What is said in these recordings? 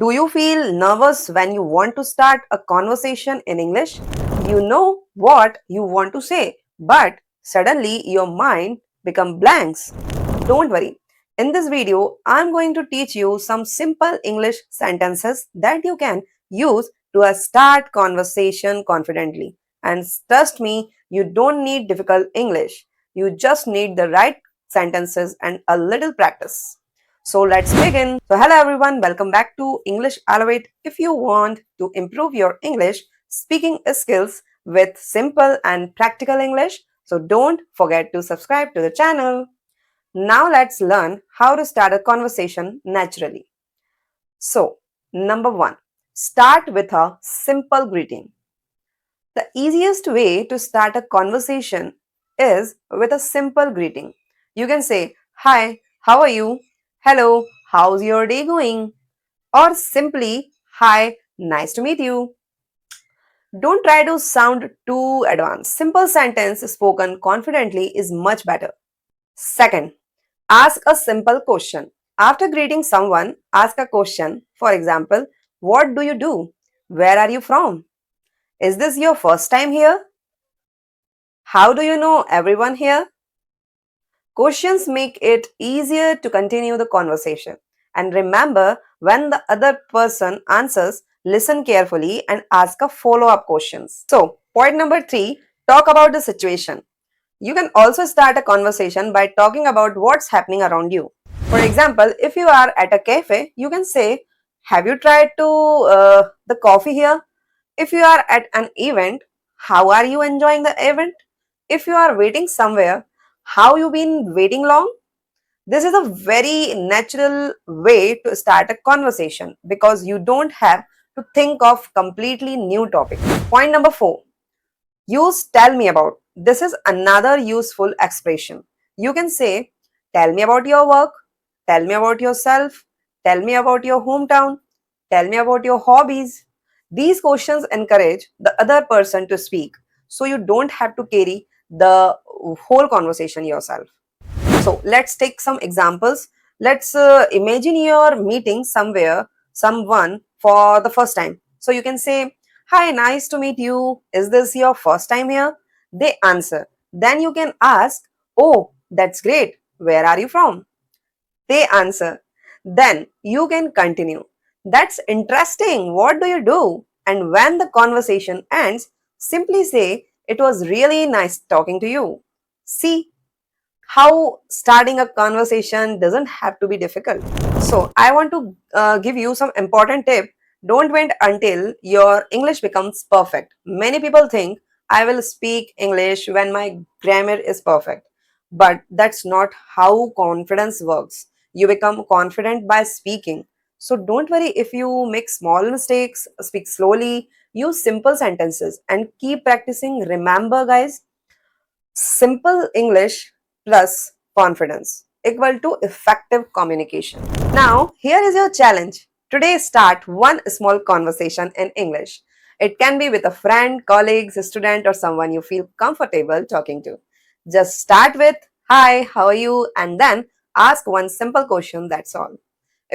Do you feel nervous when you want to start a conversation in English? You know what you want to say, but suddenly your mind becomes blanks. Don't worry. In this video, I'm going to teach you some simple English sentences that you can use to start conversation confidently. And trust me, you don't need difficult English. You just need the right sentences and a little practice. So let's begin. So hello everyone, welcome back to English Elevate. If you want to improve your English speaking skills with simple and practical English, so don't forget to subscribe to the channel. Now let's learn how to start a conversation naturally. So, number 1, start with a simple greeting. The easiest way to start a conversation is with a simple greeting. You can say, "Hi, how are you? Hello, how's your day going?" Or simply, "Hi, nice to meet you." Don't try to sound too advanced. Simple sentence spoken confidently is much better. Second, ask a simple question. After greeting someone, ask a question. For example, what do you do? Where are you from? Is this your first time here? How do you know everyone here? Questions make it easier to continue the conversation. And remember, when the other person answers, listen carefully and ask a follow-up questions. So, point number 3, talk about the situation. You can also start a conversation by talking about what's happening around you. For example, if you are at a cafe, you can say, "Have you tried to the coffee here?" If you are at an event, "How are you enjoying the event?" If you are waiting somewhere, "How you been waiting long?" This is a very natural way to start a conversation because you don't have to think of completely new topic. Point number 4. Use "tell me about." This is another useful expression. You can say, "Tell me about your work, tell me about yourself, tell me about your hometown, tell me about your hobbies." These questions encourage the other person to speak, so you don't have to carry the whole conversation yourself. So let's take some examples. Let's imagine you're meeting someone for the first time. So you can say, "Hi, nice to meet you. Is this your first time here?" They answer. Then you can ask, "Oh, that's great. Where are you from?" They answer. Then you can continue. "That's interesting. What do you do?" And when the conversation ends, simply say, "It was really nice talking to you." See how starting a conversation doesn't have to be difficult. So, I want to give you some important tip. Don't wait until your English becomes perfect. Many people think, "I will speak English when my grammar is perfect." But that's not how confidence works. You become confident by speaking. So, don't worry if you make small mistakes, speak slowly, use simple sentences, and keep practicing. Remember, guys, simple English plus confidence equal to effective communication. Now, here is your challenge. Today, start one small conversation in English. It can be with a friend, colleague, student, or someone you feel comfortable talking to. Just start with, "Hi, how are you?" and then ask one simple question, that's all.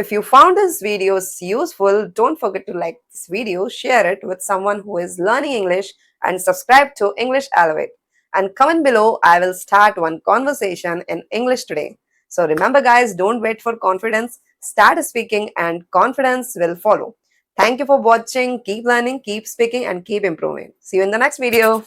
If you found this video useful, don't forget to like this video, share it with someone who is learning English, and subscribe to English Elevate. And comment below, I will start one conversation in English today. So remember guys, don't wait for confidence. Start speaking and confidence will follow. Thank you for watching. Keep learning, keep speaking and keep improving. See you in the next video.